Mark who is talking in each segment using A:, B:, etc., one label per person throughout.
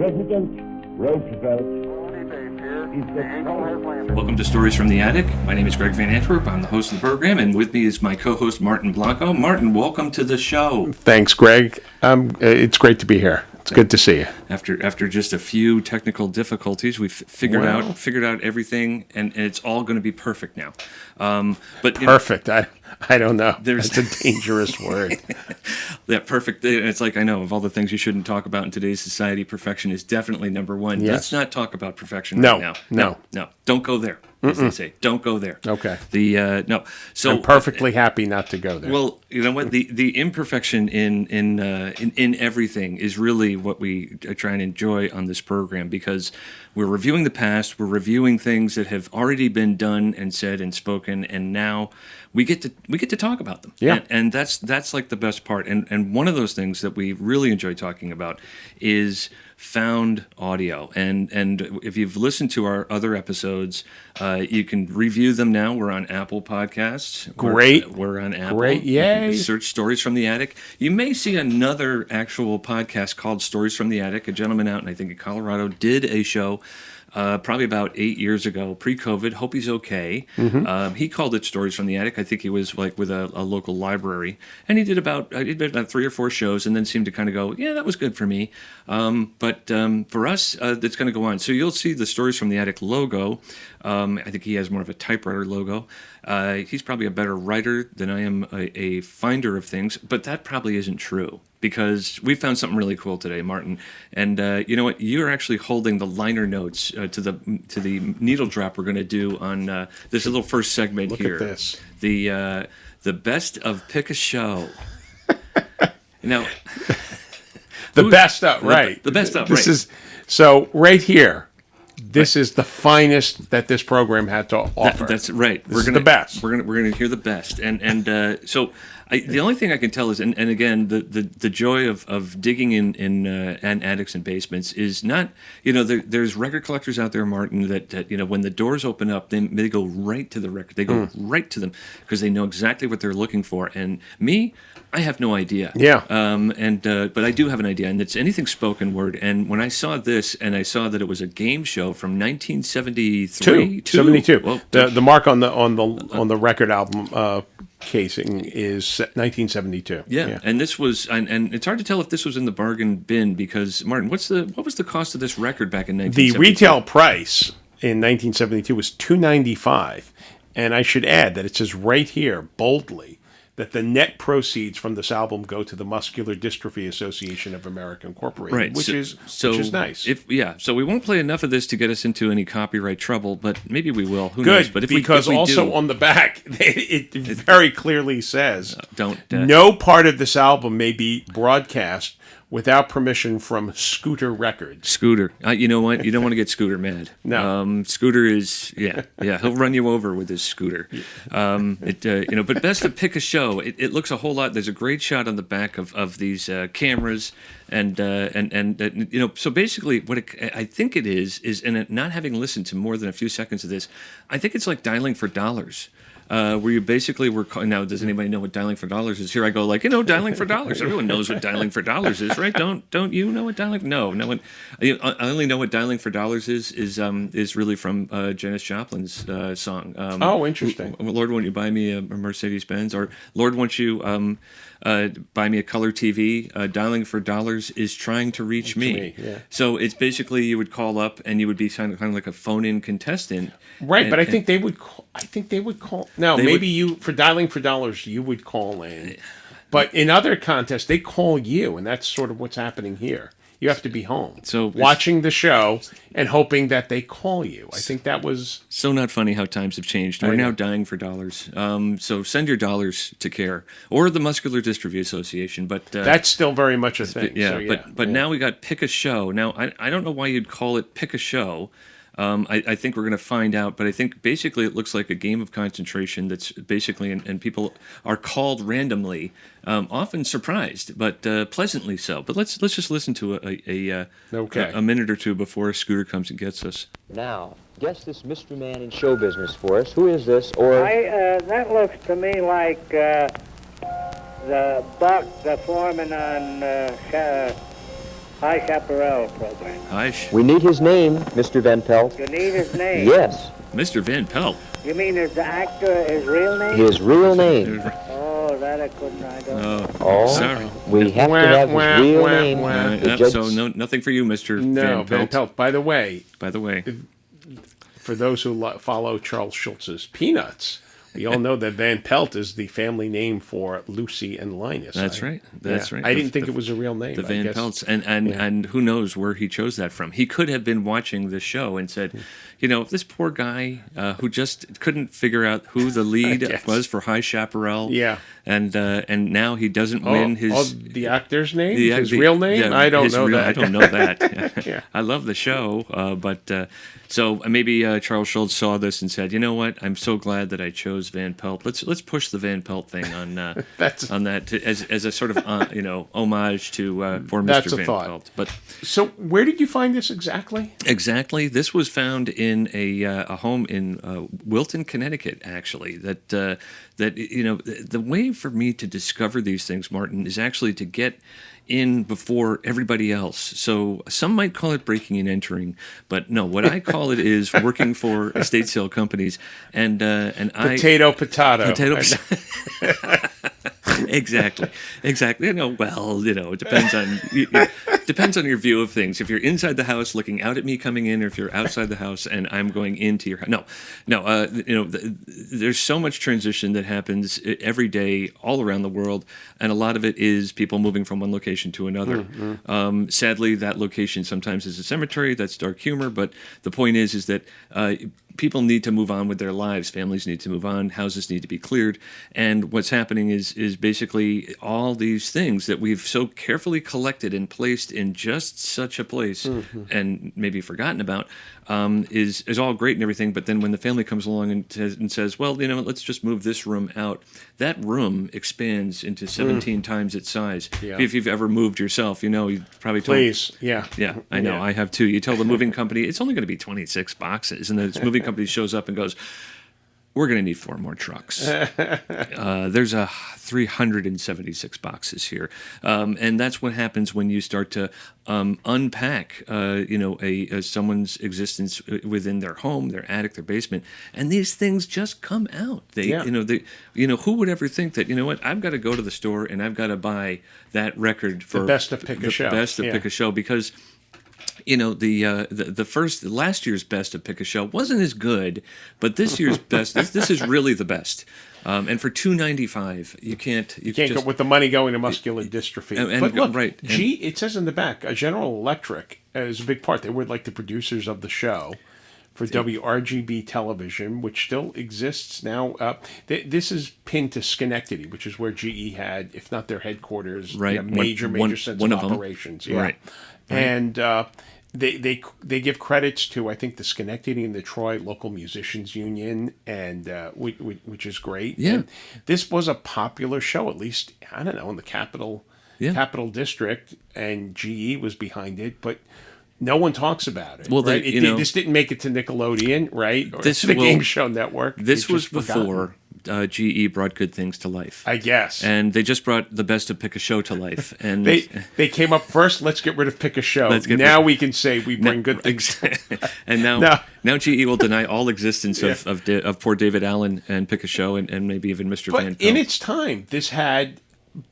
A: President Roosevelt is the
B: Welcome to Stories from the Attic. My name is Greg Van Antwerp. I'm the host of the program, and with me is my co-host Martin Blanco. Martin, welcome to the show.
C: Thanks, Greg. It's great to be here. It's good to see you.
B: After just a few technical difficulties, we've figured out everything, and it's all going to be perfect now. But
C: perfect. I don't know. That's a dangerous word.
B: Yeah, perfect. It's like, I know, of all the things you shouldn't talk about in today's society, perfection is definitely number one.
C: Yes.
B: Let's not talk about perfection right now. No. Don't go there, as they say. Don't go there.
C: Okay.
B: No. So
C: I'm perfectly happy not to go there.
B: Well, you know what? The imperfection in everything is really what we try and enjoy on this program, because we're reviewing the past, we're reviewing things that have already been done and said and spoken, and now we get to talk about them.
C: Yeah.
B: And that's like the best part. And one of those things that we really enjoy talking about is found audio. And if you've listened to our other episodes, you can review them now. We're on Apple Podcasts.
C: Great.
B: We're on Apple.
C: Great, yay.
B: Search Stories from the Attic. You may see another actual podcast called Stories from the Attic. A gentleman out, I think in Colorado, did a show probably about 8 years ago, pre-COVID. Hope he's okay.
C: Mm-hmm.
B: He called it Stories from the Attic. I think he was like with a local library, and he did about 3 or 4 shows, and then seemed to kind of go, yeah, that was good for me. But for us, it's going to go on. So you'll see the Stories from the Attic logo. I think he has more of a typewriter logo. He's probably a better writer than I am a finder of things, but that probably isn't true, because we found something really cool today, Martin. And you know what? You're actually holding the liner notes to the needle drop we're going to do on this little first segment.
C: Look
B: here.
C: Look at this.
B: The best of Pick a Show. Now,
C: the best of, right.
B: The best of,
C: this
B: right.
C: Is so right here. This is the finest that this program had to offer.
B: That's right.
C: We're gonna the best.
B: We're gonna hear the best, and so the only thing I can tell is, and again, the joy of digging in attics and basements is not, there's record collectors out there, Martin, that when the doors open up, they go right to the record. They go right to them because they know exactly what they're looking for. And me, I have no idea.
C: Yeah.
B: But I do have an idea, and it's anything spoken word. And when I saw this, and I saw that it was a game show from 1973,
C: 72.
B: Well,
C: the mark on the record album casing is 1972.
B: Yeah. And this was, and it's hard to tell if this was in the bargain bin, because Martin, what was the cost of this record back in 1972?
C: The retail price in 1972 was $295, and I should add that it says right here boldly that the net proceeds from this album go to the Muscular Dystrophy Association of America Incorporated,
B: right.
C: which is nice.
B: So we won't play enough of this to get us into any copyright trouble, but maybe we will. Who
C: Good,
B: knows? But
C: because
B: we
C: also
B: do,
C: on the back, it very clearly says,
B: no
C: part of this album may be broadcast without permission from Scooter Records.
B: Scooter. You know what? You don't want to get Scooter mad.
C: No.
B: Scooter is, he'll run you over with his scooter. But best to Pick a Show. It looks a whole lot. There's a great shot on the back of these cameras. And so basically what I think it is, and not having listened to more than a few seconds of this, I think it's like dialing for dollars. Where you basically were now, does anybody know what dialing for dollars is? Here I go, like, dialing for dollars. Everyone knows what dialing for dollars is, right? Don't you know what dialing? No one. I only know what dialing for dollars is really from Janis Joplin's song.
C: Interesting.
B: Lord, won't you buy me a Mercedes Benz? Or Lord, won't you buy me a color TV? Dialing for dollars is trying to reach me.
C: Yeah.
B: So it's basically you would call up and you would be kind of like a phone-in contestant.
C: Right, but I think they would call. No, maybe you, for dialing for dollars, you would call in. But in other contests, they call you, and that's sort of what's happening here. You have to be home,
B: so
C: watching the show and hoping that they call you. I think that was
B: so not funny how times have changed. We're now dying for dollars. So send your dollars to CARE or the Muscular Dystrophy Association. But
C: that's still very much a thing.
B: But now we got Pick a Show. Now I don't know why you'd call it Pick a Show. I think we're going to find out, but I think basically it looks like a game of concentration that's basically, and people are called randomly, often surprised, but pleasantly so. But let's just listen to a minute or two before Scooter comes and gets us.
D: Now, guess this mystery man in show business for us. Who is this? Or
E: that looks to me like the Buck, the foreman on High Chaparral program.
D: We need his name, Mr. Van Pelt.
E: You need his name?
D: Yes,
B: Mr. Van Pelt.
E: You mean is the actor his real name?
D: his real name.
E: Oh, that I couldn't, I don't.
D: Oh,
B: Sorry.
D: we have to have his real name. The
B: Yep,
D: judge-
B: so nothing for you, Mr.
C: No,
B: Van Pelt.
C: By the way,
B: For
C: those who follow Charles Schultz's Peanuts, we all know that Van Pelt is the family name for Lucy and Linus.
B: That's right. That's right.
C: I didn't think it was a real name.
B: The Van Pelts, and who knows where he chose that from? He could have been watching the show and said, this poor guy who just couldn't figure out who the lead was for High Chaparral.
C: Yeah.
B: And now he doesn't win his
C: the actor's name, his real name. I don't know that.
B: I don't know that.
C: Yeah.
B: I love the show, but so maybe Charles Schultz saw this and said, you know what? I'm so glad that I chose Van Pelt. Let's push the Van Pelt thing on on that as a sort of homage to poor Mr. Van Pelt. But
C: so where did you find this exactly?
B: Exactly, this was found in a home in Wilton, Connecticut. Actually, that the way for me to discover these things, Martin, is actually to get in before everybody else. So some might call it breaking and entering, but no, what I call it is working for estate sale companies and
C: Potato.
B: Exactly. It depends on your view of things. If you're inside the house looking out at me coming in, or if you're outside the house and I'm going into your house. There's so much transition that happens every day all around the world, and a lot of it is people moving from one location to another. Sadly, that location sometimes is a cemetery. That's dark humor, but the point is that people need to move on with their lives. Families need to move on. Houses need to be cleared. And what's happening is basically all these things that we've so carefully collected and placed in just such a place and maybe forgotten about is all great and everything. But then when the family comes along and says, well, let's just move this room out, that room expands into 17 times its size.
C: Yeah.
B: If you've ever moved yourself, you probably told...
C: Please, yeah.
B: Yeah, I know. Yeah. I have too. You tell the moving company, it's only going to be 26 boxes. And the moving company shows up and goes, we're going to need 4 more trucks. There's 376 boxes here. And that's what happens when you start to unpack, someone's existence within their home, their attic, their basement. And these things just come out. Who would ever think that, I've got to go to the store and I've got to buy that record for
C: the best of Pick a Show.
B: Pick a Show, because last year's best of Pick a Show wasn't as good, but this year's best, this is really the best. And for $2.95, you can't
C: go with the money going to muscular dystrophy. But look,
B: right,
C: it says in the back, General Electric is a big part. They were like the producers of the show for WRGB television, which still exists now. This is pinned to Schenectady, which is where GE had, if not their headquarters,
B: right,
C: major sense of operations. Yeah.
B: Right.
C: And they give credits to, I think, the Schenectady and the Troy Local Musicians Union, and which is great.
B: Yeah.
C: And this was a popular show, at least, I don't know, in the Capital District, and GE was behind it, but no one talks about it.
B: Well,
C: right? This didn't make it to Nickelodeon, right? Or the Game Show Network.
B: This was before GE brought good things to life,
C: I guess.
B: And they just brought the best of Pick a Show to life. And
C: they came up first. Let's get rid of Pick a Show. Now we can say we bring good things.
B: And now GE will deny all existence of poor David Allen and Pick a Show and maybe even Mr. Van Pelt.
C: In its time, this had,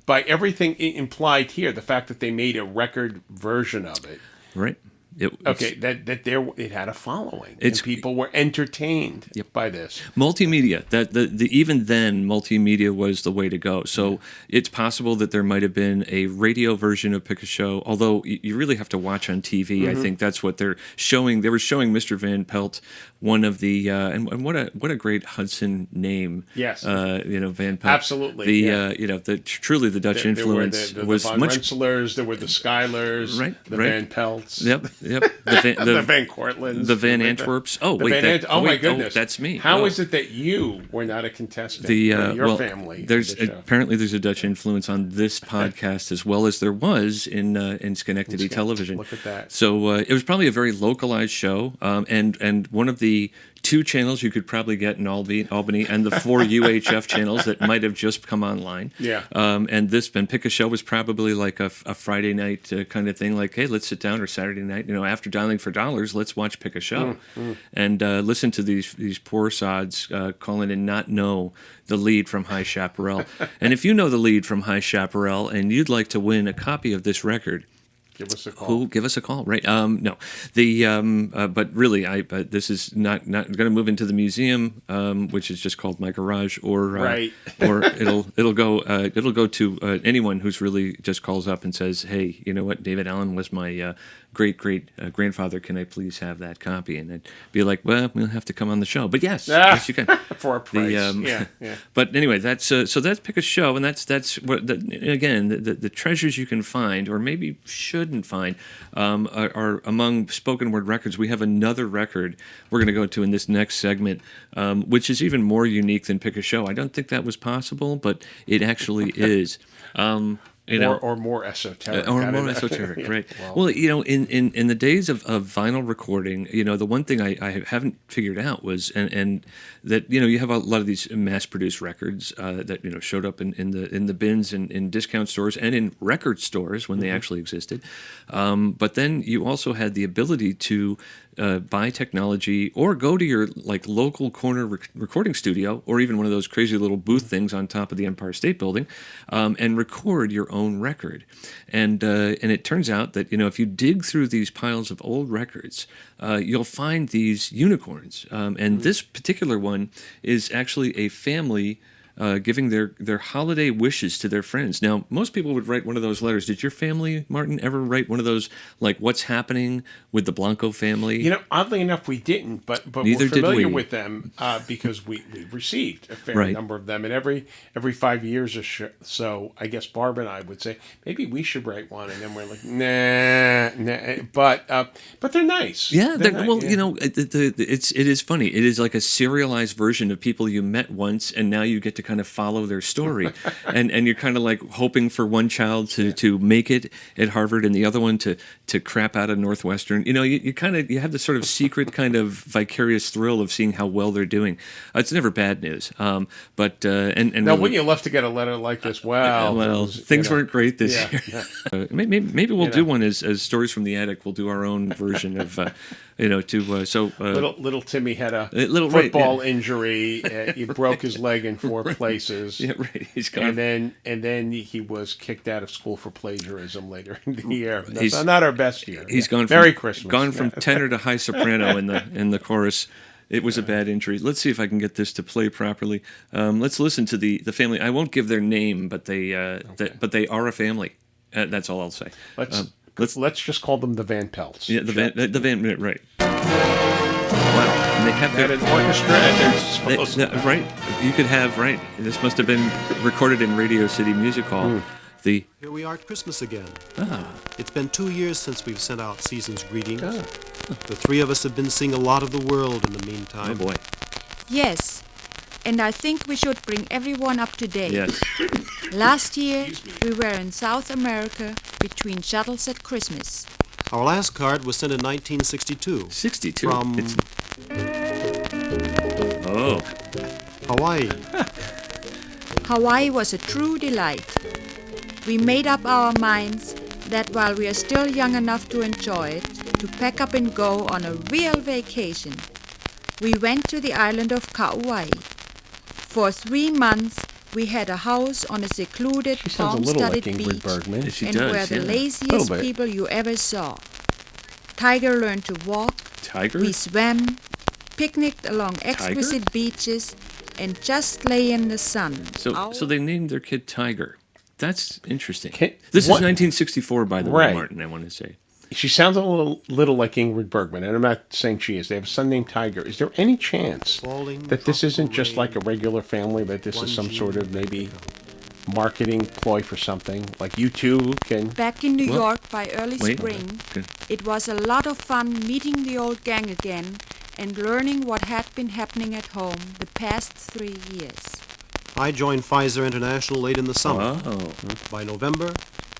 C: by everything implied here, the fact that they made a record version of it.
B: Right.
C: It had a following, and people were entertained by this
B: multimedia. Even then, multimedia was the way to go. So it's possible that there might have been a radio version of Pick a Show, although you really have to watch on TV. I think that's what they're showing. They were showing Mr. Van Pelt, one of the and what a great Hudson name.
C: Yes,
B: Van Pelt.
C: Absolutely.
B: Truly the Dutch influence
C: was the much. Rensselaers, there were the Schuyler's, the Van Pelts.
B: Yep.
C: The Van Cortlands.
B: The Van Antwerps. Oh, wait.
C: My goodness.
B: That's me.
C: How is it that you were not a contestant? Your family.
B: Apparently there's a Dutch influence on this podcast as well as there was in Schenectady television.
C: Look at that.
B: So it was probably a very localized show. And one of the 2 channels you could probably get in Albany, and the 4 UHF channels that might have just come online.
C: Yeah.
B: And Pick a Show was probably like a Friday night kind of thing, like, hey, let's sit down, or Saturday night, after dialing for dollars, let's watch Pick a Show. And listen to these poor sods call in and not know the lead from High Chaparral. And if you know the lead from High Chaparral and you'd like to win a copy of this record,
C: give us a call.
B: Give us a call, right? No, but really, this is not going to move into the museum, which is just called My Garage, or
C: Right.
B: or it'll go to anyone who's really just calls up and says, hey, you know what, David Allen was my great grandfather. Can I please have that copy? And I'd be like, well, we'll have to come on the show, but yes, yes, you can
C: For a price. Yeah.
B: But anyway, that's so that's Pick a Show, and that's what the treasures you can find, or maybe shouldn't find, are among spoken word records. We have another record we're going to go to in this next segment, which is even more unique than Pick a Show. I don't think that was possible, but it actually is.
C: Or more esoteric.
B: Or more esoteric, right. Well, in the days of vinyl recording, the one thing I haven't figured out was, and that, you have a lot of these mass-produced records that, showed up in the bins and in discount stores and in record stores when they actually existed. But then you also had the ability to buy technology, or go to your local corner recording studio, or even one of those crazy little booth things on top of the Empire State Building, and record your own record. And it turns out that if you dig through these piles of old records, you'll find these unicorns. And this particular one is actually a family giving their holiday wishes to their friends. Now, most people would write one of those letters. Did your family, Martin, ever write one of those, like, what's happening with the Blanco family?
C: Oddly enough, we didn't, but
B: Neither
C: we're familiar
B: did we.
C: with them because we received a fair number of them. And every 5 years or so, I guess Barb and I would say, maybe we should write one. And then we're like, nah. But they're nice.
B: Yeah,
C: they're nice.
B: well, it is funny. It is like a serialized version of people you met once, and now you get to kind of follow their story, and you're kind of like hoping for one child to make it at Harvard and the other one to crap out of Northwestern. You have this sort of secret kind of vicarious thrill of seeing how well they're doing. It's never bad news, but and
C: now,
B: really,
C: wouldn't you love to get a letter like this? Well,
B: things weren't great this year.
C: Yeah.
B: Maybe we'll do one as Stories from the Attic. We'll do our own version of.
C: Little Timmy had a football injury. He broke his leg in 4 places.
B: Yeah, right. He's gone.
C: And then he was kicked out of school for plagiarism later in the year. That's not our best year.
B: He's gone.
C: Merry Christmas.
B: Gone from tenor to high soprano in the chorus. It was a bad injury. Let's see if I can get this to play properly. Let's listen to the family. I won't give their name, but they are a family. That's all I'll say.
C: Let's just call them the Van Pelts.
B: Yeah, the Van, right. Wow. And they have
C: an orchestra at their disposal.
B: Right. You could have, right. This must have been recorded in Radio City Music Hall. Here
F: we are at Christmas again.
B: Ah.
F: It's been 2 years since we've sent out season's greetings. The 3 of us have been seeing a lot of the world in the meantime.
B: Oh, boy.
G: Yes, and I think we should bring everyone up to date.
B: Yes.
G: Last year, we were in South America between shuttles at Christmas.
F: Our last card was sent in 1962.
B: 62?
F: From Hawaii.
G: Hawaii was a true delight. We made up our minds that while we are still young enough to enjoy it, to pack up and go on a real vacation. We went to the island of Kauai. For 3 months, we had a house on a secluded, palm-studded beach, and were the laziest people you ever saw. Tiger learned to walk.
B: Tiger?
G: We swam, picnicked along exquisite beaches, and just lay in the sun.
B: So they named their kid Tiger. That's interesting. This is 1964, by the way, Martin, I want to say.
C: She sounds a little like Ingrid Bergman, and I'm not saying she is. They have a son named Tiger. Is there any chance that this isn't just like a regular family, that this is some sort of maybe marketing ploy for something? Like you two can...
G: Back in New York by early spring, it was a lot of fun meeting the old gang again and learning what had been happening at home the past 3 years.
F: I joined Pfizer International late in the summer.
B: Oh.
F: By November,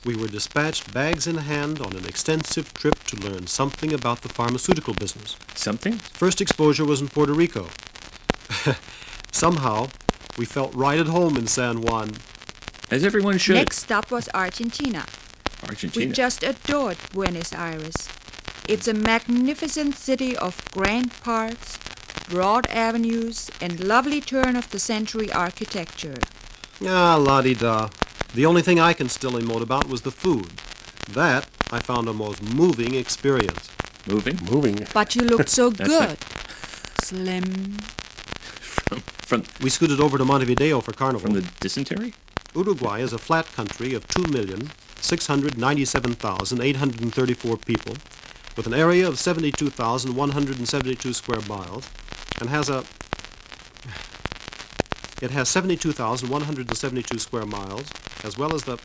F: we were dispatched bags in hand on an extensive trip to learn something about the pharmaceutical business.
B: Something?
F: First exposure was in Puerto Rico. Somehow, we felt right at home in San Juan.
B: As everyone should.
G: Next stop was Argentina.
B: Argentina.
G: We just adored Buenos Aires. It's a magnificent city of grand parks, broad avenues, and lovely turn-of-the-century architecture.
F: Ah, la-di-da. The only thing I can still emote about was the food. That I found a most moving experience.
C: Moving.
G: But you looked so
B: That's
G: good. Slim.
B: From
F: We scooted over to Montevideo for Carnival.
B: the dysentery?
F: Uruguay is a flat country of 2,697,834 people, with an area of 72,172 square miles, and it has 72,172 square miles, as well as the...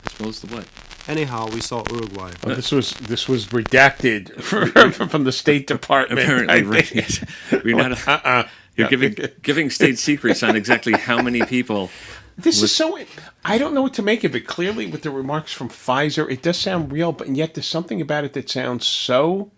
B: As well as the what?
F: Anyhow, we saw Uruguay.
C: Oh, this was redacted from the State Department.
B: Apparently, right. Yes. We're not. You're giving state secrets on exactly how many people.
C: This is so. I don't know what to make of it. Clearly, with the remarks from Pfizer, it does sound real, but yet there's something about it that sounds so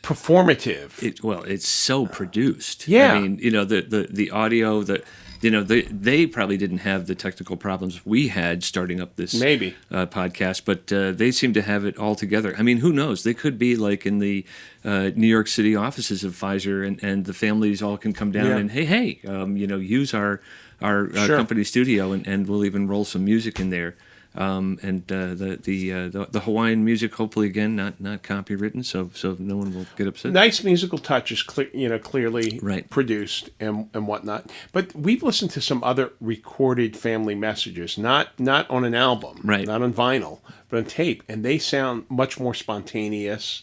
C: performative.
B: It's so produced.
C: Yeah.
B: I mean, the audio, they probably didn't have the technical problems we had starting up this podcast, but they seem to have it all together. I mean, who knows? They could be like in the New York City offices of Pfizer, and the families all can come down and hey, use our company studio, and we'll even roll some music in there. And the Hawaiian music, hopefully again not copywritten, so no one will get upset.
C: Nice musical touches, clearly produced and whatnot. But we've listened to some other recorded family messages, not on an album, not on vinyl, but on tape, and they sound much more spontaneous.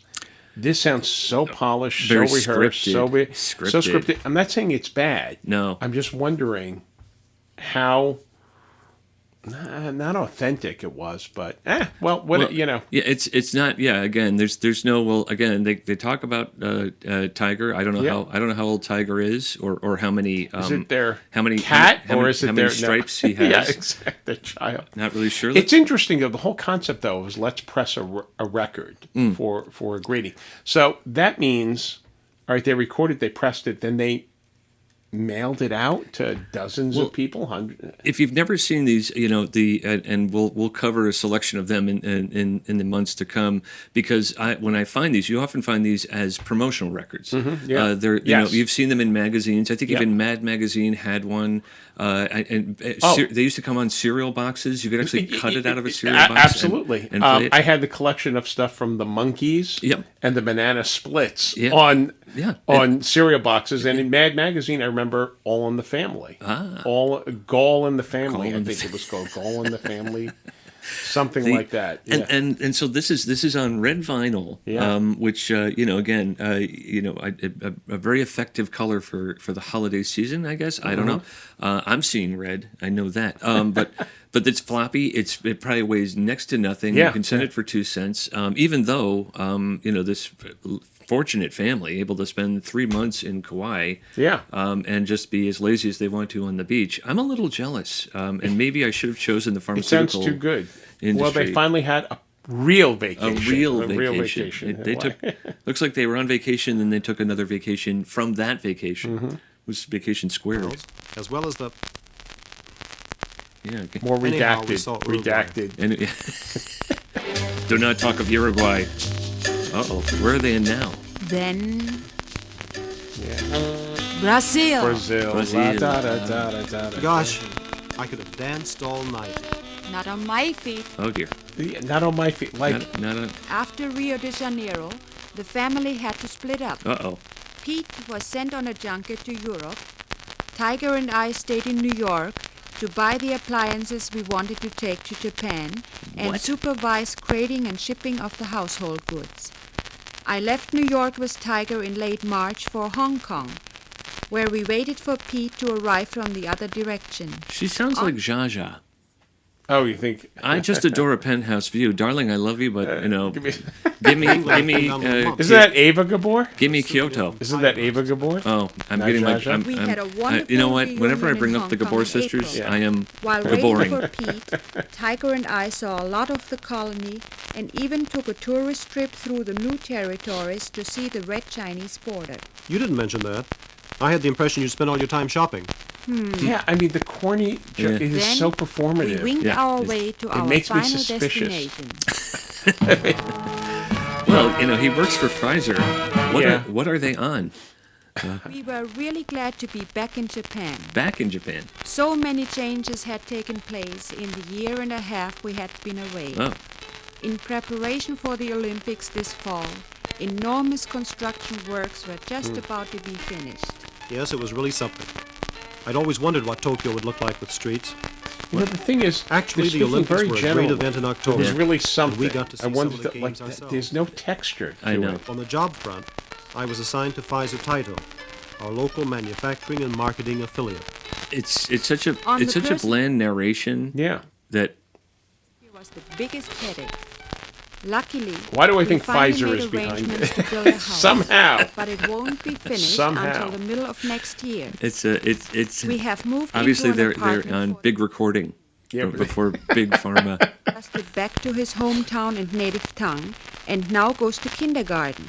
C: This sounds so polished, so rehearsed,
B: scripted.
C: so scripted. I'm not saying it's bad.
B: No,
C: I'm just wondering how. Not authentic it was, but Yeah,
B: it's not. Yeah, again, there's no. Well, again, they talk about Tiger. I don't know how old Tiger is, or how many.
C: Is it their
B: cat,
C: or is it their
B: stripes he has?
C: Yeah, exactly. The child.
B: Not really sure.
C: It's interesting though. The whole concept though is let's press a record for a greeting. So that means, all right, they recorded, they pressed it, then they mailed it out to dozens of people, hundreds.
B: If you've never seen these, and we'll cover a selection of them in the months to come, because when I find these, you often find these as promotional records. You've seen them in magazines. I think even Mad Magazine had one. They used to come on cereal boxes. You could actually cut it out of a cereal box.
C: Absolutely.
B: And play it.
C: I had the collection of stuff from the Monkees and the Banana Splits on cereal boxes. And in Mad Magazine, I remember All in the Family. Gall in the Family. I think it was called Gall in the Family. Something like that. Yeah.
B: And so this is on red vinyl, which again, a very effective color for the holiday season, I guess. I don't know. I'm seeing red. I know that. But it's floppy. It probably weighs next to nothing. You can send it for 2 cents. Even though this fortunate family able to spend 3 months in Kauai, and just be as lazy as they want to on the beach. I'm a little jealous, and maybe I should have chosen the pharmaceutical.
C: It sounds too good.
B: Industry.
C: Well, they finally had a real vacation.
B: A real vacation. They took. Looks like they were on vacation, and they took another vacation from that vacation. It was Vacation Squared,
F: as well as the.
B: Yeah.
C: More
F: Anyhow,
C: redacted.
B: Do not talk of Uruguay. Uh-oh. Where are they in now?
G: Then Brazil.
F: Gosh, I could have danced all night.
G: Not on my feet.
B: Oh dear.
C: Yeah, not on my feet.
G: After Rio de Janeiro, the family had to split up.
B: Uh-oh.
G: Pete was sent on a junket to Europe. Tiger and I stayed in New York to buy the appliances we wanted to take to Japan and supervise crating and shipping of the household goods. I left New York with Tiger in late March for Hong Kong, where we waited for Pete to arrive from the other direction.
B: She sounds like Zsa Zsa.
C: Oh, you think?
B: I just adore a penthouse view, darling. I love you, but
C: Give me,
B: give me,
C: isn't that Ava Gabor?
B: give me Kyoto.
C: Isn't that Ava Gabor?
B: Oh, I'm
C: Not
B: getting my.
C: Jaja?
G: We had a wonderful
B: you know what?
G: reunion
B: Whenever I
G: in
B: bring up
G: Hong
B: the
G: Kong
B: Gabor
G: in
B: sisters,
G: April.
B: I am
G: While waiting
B: Gaboring.
G: for Pete, Tiger and I saw a lot of the colony and even took a tourist trip through the new territories to see the Red Chinese border.
F: You didn't mention that. I had the impression you spent all your time shopping.
C: Yeah, I mean the corny
B: Yeah.
C: it is
G: Then
C: so
G: We
C: performative.
G: winged
B: Yeah.
G: our way to our
C: makes me
G: final
C: suspicious.
G: destination.
B: Well, he works for Pfizer.
C: Yeah.
B: What are they on?
G: We were really glad to be back in Japan.
B: Back in Japan.
G: So many changes had taken place in the year and a half we had been away.
B: Oh,
G: In preparation for the Olympics this fall, enormous construction works were just about to be finished.
F: Yes, it was really something. I'd always wondered what Tokyo would look like with streets.
C: You know, the thing is,
F: Actually,
C: they're
F: the
C: speaking
F: Olympics
C: very
F: were a great
C: generally.
F: event in
C: It
F: October.
C: was really something.
F: we got to see
C: I
F: some
C: wanted
F: of the
C: to,
F: games
C: that,
F: ourselves.
C: there's no texture to
B: I know.
C: it.
F: On the job front, I was assigned to Pfizer Taito, our local manufacturing and marketing affiliate.
B: it's such a
G: On
B: it's
G: the
B: such a
G: person-
B: bland narration
C: Yeah.
B: that
G: It was the biggest headache. Luckily,
C: Why do I
G: we
C: think
G: finally
C: Pfizer
G: made
C: is behind
G: arrangements
C: it?
G: to build a house.
C: Somehow.
G: But it won't be finished
C: Somehow.
G: until the middle of next year.
B: it's
G: We have moved
B: obviously
G: into an
B: they're
G: apartment
B: on
G: for-
B: big recording
C: Yeah, but-
B: before big pharma.
G: adjusted back to his hometown and native tongue, and now goes to kindergarten.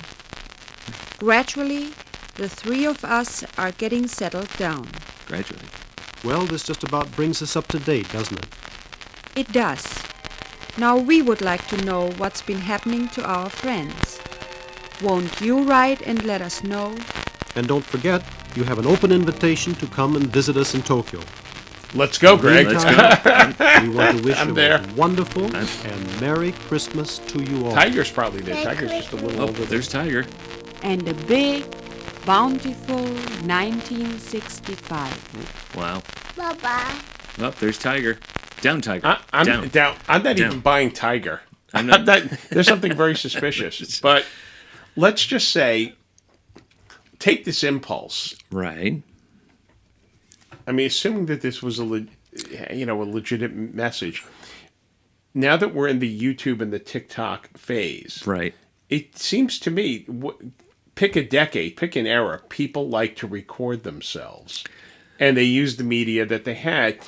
G: Gradually, the three of us are getting settled down.
B: Gradually.
F: Well, this just about brings us up to date, doesn't it?
G: It does. Now we would like to know what's been happening to our friends. Won't you write and let us know?
F: And don't forget, you have an open invitation to come and visit us in Tokyo.
C: Let's go, Greg.
B: Let's go.
F: We want to wish
C: I'm
F: you
C: there.
F: a wonderful and Merry Christmas to you all.
C: Tiger's probably there. Tiger's just a little
B: Oh,
C: older.
B: there's Tiger.
G: And a big, bountiful 1965.
B: Wow.
H: Bye-bye.
B: Oh, there's Tiger. Down, Tiger.
C: I'm
B: down.
C: down. I'm not
B: Down.
C: even buying Tiger.
B: I'm not-
C: There's something very suspicious. But let's just say, take this impulse.
B: Right.
C: I mean, assuming that this was a legitimate message. Now that we're in the YouTube and the TikTok phase,
B: Right.
C: it seems to me, pick a decade, pick an era. People like to record themselves, and they use the media that they had.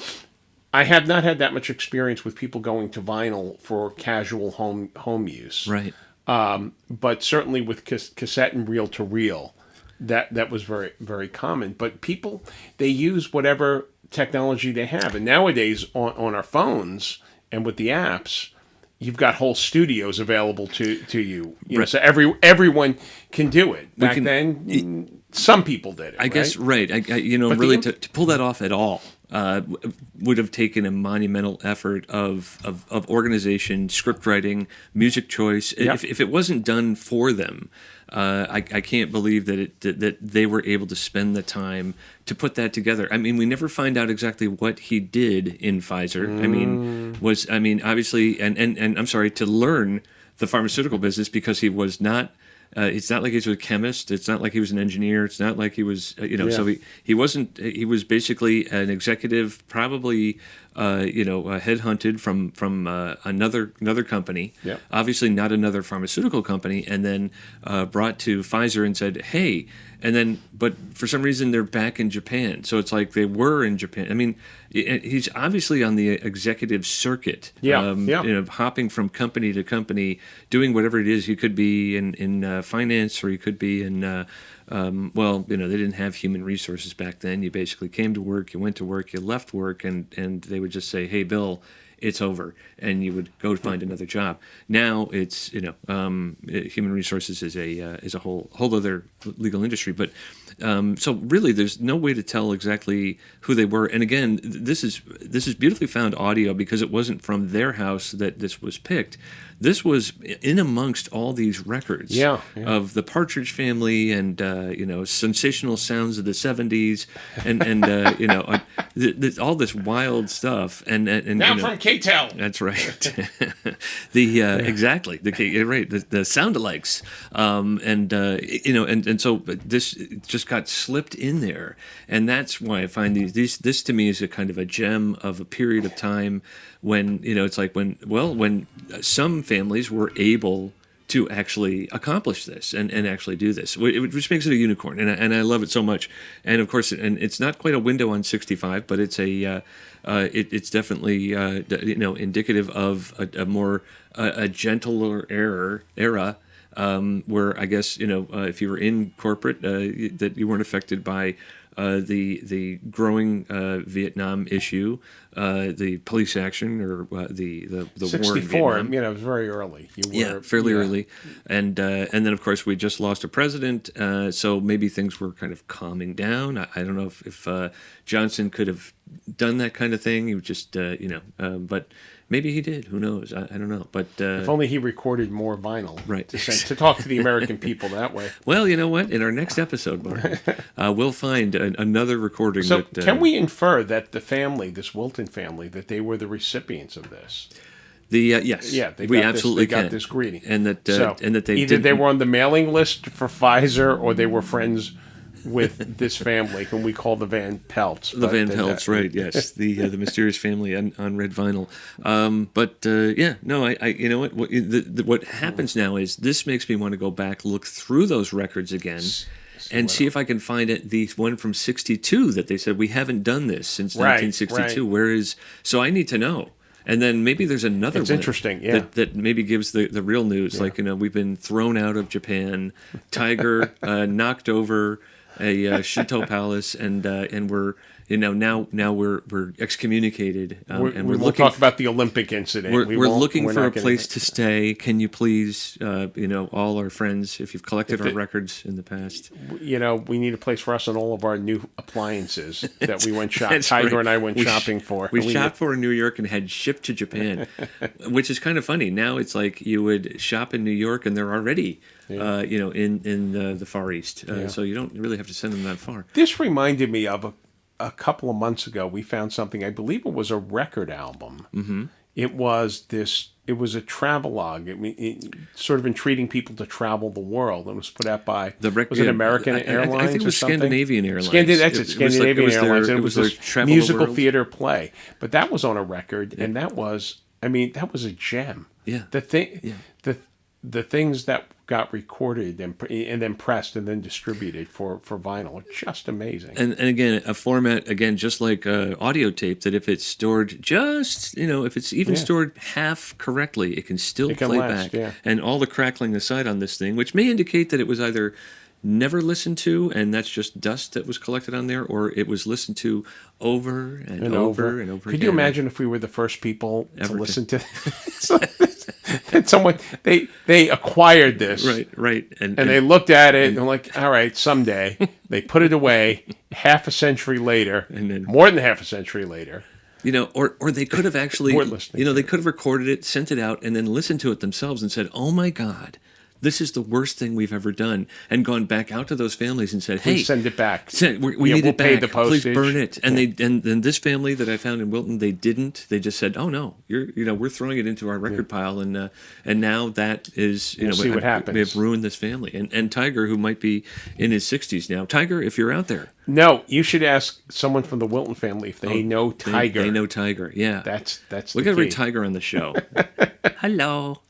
C: I have not had that much experience with people going to vinyl for casual home use,
B: Right.
C: but certainly with cassette and reel to reel, that was very, very common. But people, they use whatever technology they have, and nowadays on our phones and with the apps, you've got whole studios available to you. You know,
B: Right.
C: so everyone can do it. Back
B: can-
C: then, some people did it.
B: I guess
C: right.
B: right.
C: But
B: Really
C: the
B: to pull that off at all would have taken a monumental effort of organization, script writing, music choice.
C: Yeah.
B: If it wasn't done for them, I can't believe that they were able to spend the time to put that together. I mean, we never find out exactly what he did in Pfizer. I mean, obviously, and I'm sorry, to learn the pharmaceutical business, because he was not. It's not like he was a chemist. It's not like he was an engineer. It's not like he was, So he wasn't. He was basically an executive, probably, headhunted from another company.
C: Yep.
B: Obviously, not another pharmaceutical company, and then brought to Pfizer and said, "Hey." And then, but for some reason, they're back in Japan. So it's like they were in Japan. I mean, he's obviously on the executive circuit.
C: Yeah.
B: Hopping from company to company, doing whatever it is. He could be in finance, or he could be in. They didn't have human resources back then. You basically came to work, you went to work, you left work, and they would just say, "Hey, Bill, it's over," and you would go find another job. Now it's human resources is a whole other legal industry. But so really, there's no way to tell exactly who they were. And again, this is beautifully found audio, because it wasn't from their house that this was picked. This was in amongst all these records of the Partridge Family and sensational sounds of the '70s and all this wild stuff and
C: Now from K-Tel.
B: That's right. Exactly. You're right. The sound-alikes, and so this just got slipped in there, and that's why I find these. This to me is a kind of a gem of a period of time when it's like when some families were able to actually accomplish this and actually do this, which makes it a unicorn, and I love it so much. And of course, and it's not quite a window on 65, but it's it's definitely indicative of a more a gentler era. Where I guess if you were in corporate, that you weren't affected by the growing Vietnam issue, the police action, or the war in
C: 64.
B: Vietnam.
C: It was very early.
B: Fairly early, and then of course we just lost a president, so maybe things were kind of calming down. I don't know if Johnson could have done that kind of thing. He was just but. Maybe he did. Who knows? I don't know. But
C: if only he recorded more vinyl,
B: right?
C: To talk to the American people that way.
B: Well, you know what? In our next episode, Martin, we'll find another recording.
C: So, can we infer that the family, this Wilton family, that they were the recipients of this?
B: Yes, we absolutely
C: got this greeting,
B: and that they
C: either they were on the mailing list for Pfizer or they were friends with this family, whom we call the Van Pelts.
B: The Van Pelts, right? Yes, the mysterious family on red vinyl. I you know what happens now is this makes me want to go back, look through those records again, and see if I can find the one from '62 that they said we haven't done this since 1962.
C: Right.
B: Where is? So I need to know. And then maybe there's another one
C: interesting,
B: that maybe gives the real news. Like, we've been thrown out of Japan, Tiger knocked over a Shinto palace, and we're now we're excommunicated, and we're
C: looking. Talk about the Olympic incident.
B: We're looking for a place to stay. Can you please, all our friends, if you've collected our records in the past,
C: we need a place for us and all of our new appliances that we went shopping. Tiger and I went shopping for.
B: We shopped for in New York and had shipped to Japan, which is kind of funny. Now it's like you would shop in New York and they're already. In the Far East, so you don't really have to send them that far.
C: This reminded me of a couple of months ago. We found something. I believe it was a record album. Mm-hmm. It was a travelogue. It sort of entreating people to travel the world. It was put out by was it American Airlines?
B: I think it was Scandinavian Airlines.
C: Scandinavian Airlines.
B: It
C: was
B: a
C: musical theater play, but that was on a record, and that was a gem.
B: Yeah,
C: the things that got recorded and then pressed and then distributed for vinyl, just amazing.
B: And again, a format just like audio tape, that if it's stored if it's even stored half correctly, it can still play
C: last,
B: back.
C: Yeah.
B: And all the crackling aside on this thing, which may indicate that it was either never listened to, and that's just dust that was collected on there, or it was listened to over and over and over again.
C: Could you imagine if we were the first people to listen to and someone they acquired this,
B: right, and
C: they looked at it and they're like, all right, someday. They put it away half a century later, and then more than half a century later.
B: Or they could have actually, they could have recorded it, sent it out, and then listened to it themselves and said, "Oh my God, this is the worst thing we've ever done," and gone back out to those families and said, "Hey,
C: please send it back.
B: We need it back.
C: The postage.
B: Please burn it." And and this family that I found in Wilton, they didn't. They just said, "Oh no, we're throwing it into our record pile," and now that is
C: we'll see what happens.
B: We have ruined this family. And Tiger, who might be in his 60s now, Tiger, if you're out there.
C: No, you should ask someone from the Wilton family if they know Tiger.
B: They know Tiger. Yeah,
C: that's.
B: We got to bring Tiger on the show. Hello.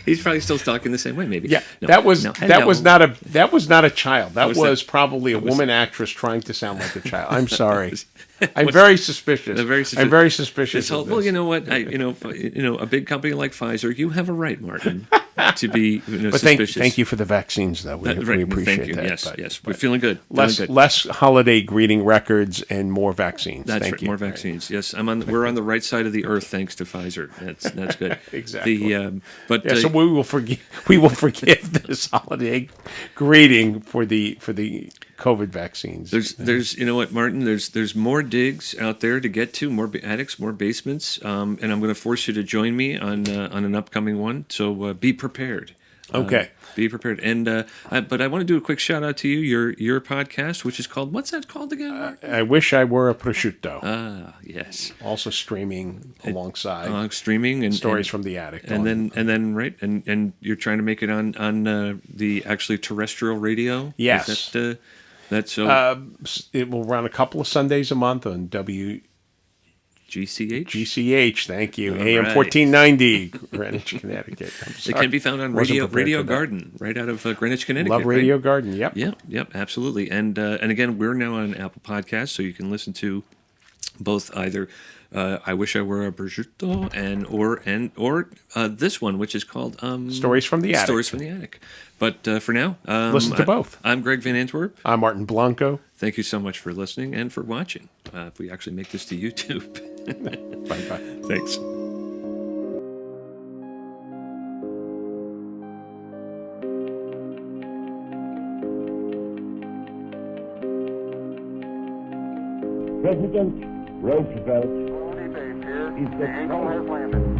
B: He's probably still talking the same way, maybe.
C: Yeah, that was not a child. That was probably a woman actress trying to sound like a child. I'm sorry. I'm very suspicious. I'm very suspicious.
B: Well, you know what? A big company like Pfizer, you have a right, Martin, to be suspicious.
C: Thank you for the vaccines, though. We appreciate that.
B: Yes, we're feeling good.
C: Less holiday greeting records and more vaccines.
B: That's right. More vaccines. Yes, we're on the right side of the earth thanks to Pfizer. That's good.
C: Exactly. So we will forgive this holiday greeting for the COVID vaccines.
B: There's you know what, Martin? There's more digs out there to get to, more attics, more basements, and I'm going to force you to join me on an upcoming one. So be prepared.
C: Okay.
B: Be prepared. And but I want to do a quick shout out to you. Your podcast, which is called, what's that called again, Mark?
C: I wish I were a prosciutto.
B: Yes.
C: Also streaming alongside
B: Streaming and
C: Stories from the Attic.
B: and then right, and you're trying to make it on the actually terrestrial radio.
C: Yes.
B: Is that, that's so
C: It will run a couple of Sundays a month on
B: GCH.
C: GCH, thank you.
B: All
C: AM
B: right.
C: 1490, Greenwich, Connecticut. I'm
B: It
C: sorry.
B: can be found on
C: Wasn't
B: Radio
C: prepared for that.
B: Garden, right out of Greenwich, Connecticut.
C: Love
B: right?
C: Radio Garden, yep.
B: Yep, absolutely. And again, we're now on Apple Podcasts, so you can listen to both either I Wish I Were a Prosciutto or this one, which is called
C: Stories from the Attic.
B: Stories from the Attic. But for now,
C: Listen to both.
B: I'm Greg Van Antwerp.
C: I'm Martin Blanco.
B: Thank you so much for listening and for watching. If we actually make this to YouTube.
C: Bye-bye.
B: Thanks.
A: President Roosevelt
H: Quality base here.
A: is
H: The
A: the
H: Eagle has landed.